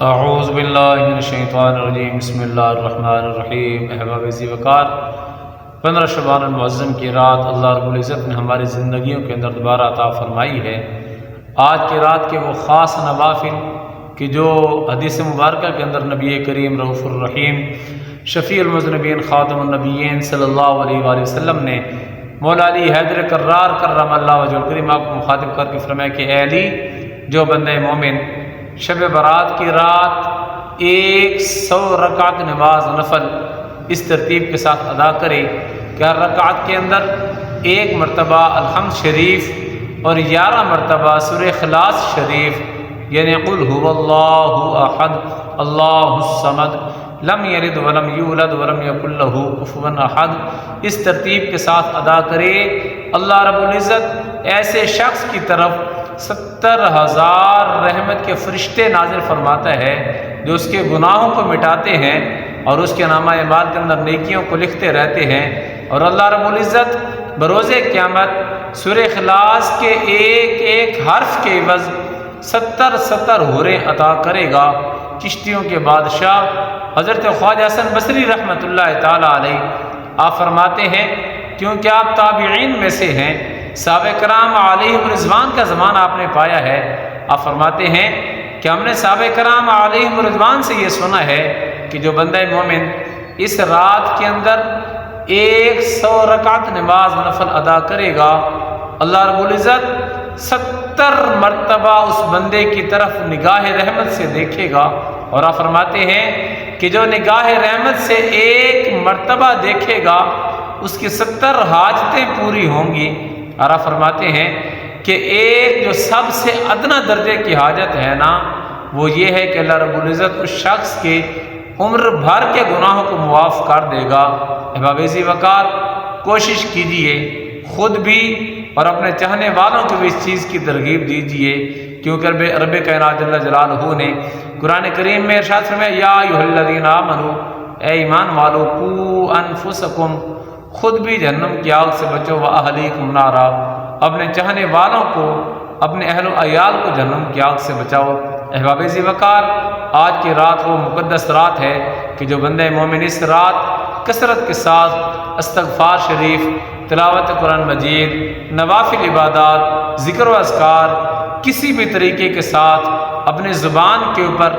اعوذ باللہ من الشیطان الرجیم بسم اللہ الرحمن الرحیم۔ احباب ذی وقار، 15 شعبان المعظم کی رات اللہ رب العزت نے ہماری زندگیوں کے اندر دوبارہ عطا فرمائی ہے۔ آج کی رات کے وہ خاص نوافل کہ جو حدیث مبارکہ کے اندر نبی کریم رؤوف الرحیم شفیع المذنبین خاتم النبیین صلی اللہ علیہ وآلہ وسلم نے مولا علی حیدر کرار کرم اللہ وجہ الکریم آپ کو مخاطب کر کے فرمایا کہ اے علی، جو بندہ مومن شب برات کی رات 100 رکعت نماز نفل اس ترتیب کے ساتھ ادا کرے کہ ہر رکعت کے اندر 1 مرتبہ الحمد شریف اور 11 مرتبہ سورہ اخلاص شریف یعنی قل هو اللہ احد اللہ الصمد لم یلد ولم یولد ولم یکن له کفوا احد اس ترتیب کے ساتھ ادا کرے، اللہ رب العزت ایسے شخص کی طرف 70,000 رحمت کے فرشتے نازل فرماتا ہے جو اس کے گناہوں کو مٹاتے ہیں اور اس کے نامہ اعمال کے اندر نیکیوں کو لکھتے رہتے ہیں۔ اور اللہ رب العزت بروز قیامت سورہ اخلاص کے ایک ایک حرف کے عوض 70 حوریں عطا کرے گا۔ چشتیوں کے بادشاہ حضرت خواجہ حسن بصری رحمۃ اللہ تعالی علیہ آپ فرماتے ہیں، کیونکہ آپ تابعین میں سے ہیں، صحابہ کرام علیہم رضوان کا زمانہ آپ نے پایا ہے، آپ فرماتے ہیں کہ ہم نے صحابہ کرام علیہم رضوان سے یہ سنا ہے کہ جو بندہ مومن اس رات کے اندر 100 رکعت نماز نفل ادا کرے گا، اللہ رب العزت 70 مرتبہ اس بندے کی طرف نگاہ رحمت سے دیکھے گا۔ اور آپ فرماتے ہیں کہ جو نگاہ رحمت سے 1 مرتبہ دیکھے گا اس کی 70 حاجتیں پوری ہوں گی۔ اور آپ فرماتے ہیں کہ ایک جو سب سے ادنا درجے کی حاجت ہے نا، وہ یہ ہے کہ اللہ رب العزت اس شخص کے عمر بھر کے گناہوں کو معاف کر دے گا۔ احباب ذی وقار، کوشش کیجئے خود بھی اور اپنے چاہنے والوں کو بھی اس چیز کی ترغیب دیجئے، کیونکہ رب کائنات جل جلالہ نے قرآن کریم میں ارشاد فرمایا، یا ایھا الذین آمنوا، اے ایمان والو، قوا انفسکم، خود بھی جہنم کی آگ سے بچو، واہلیکم نارا، اپنے چاہنے والوں کو، اپنے اہل و عیال کو جہنم کی آگ سے بچاؤ۔ احباب ذی وقار، آج کی رات وہ مقدس رات ہے کہ جو بندہ مومن اس رات کثرت کے ساتھ استغفار شریف، تلاوت قرآن مجید، نوافل عبادات، ذکر و اذکار کسی بھی طریقے کے ساتھ اپنے زبان کے اوپر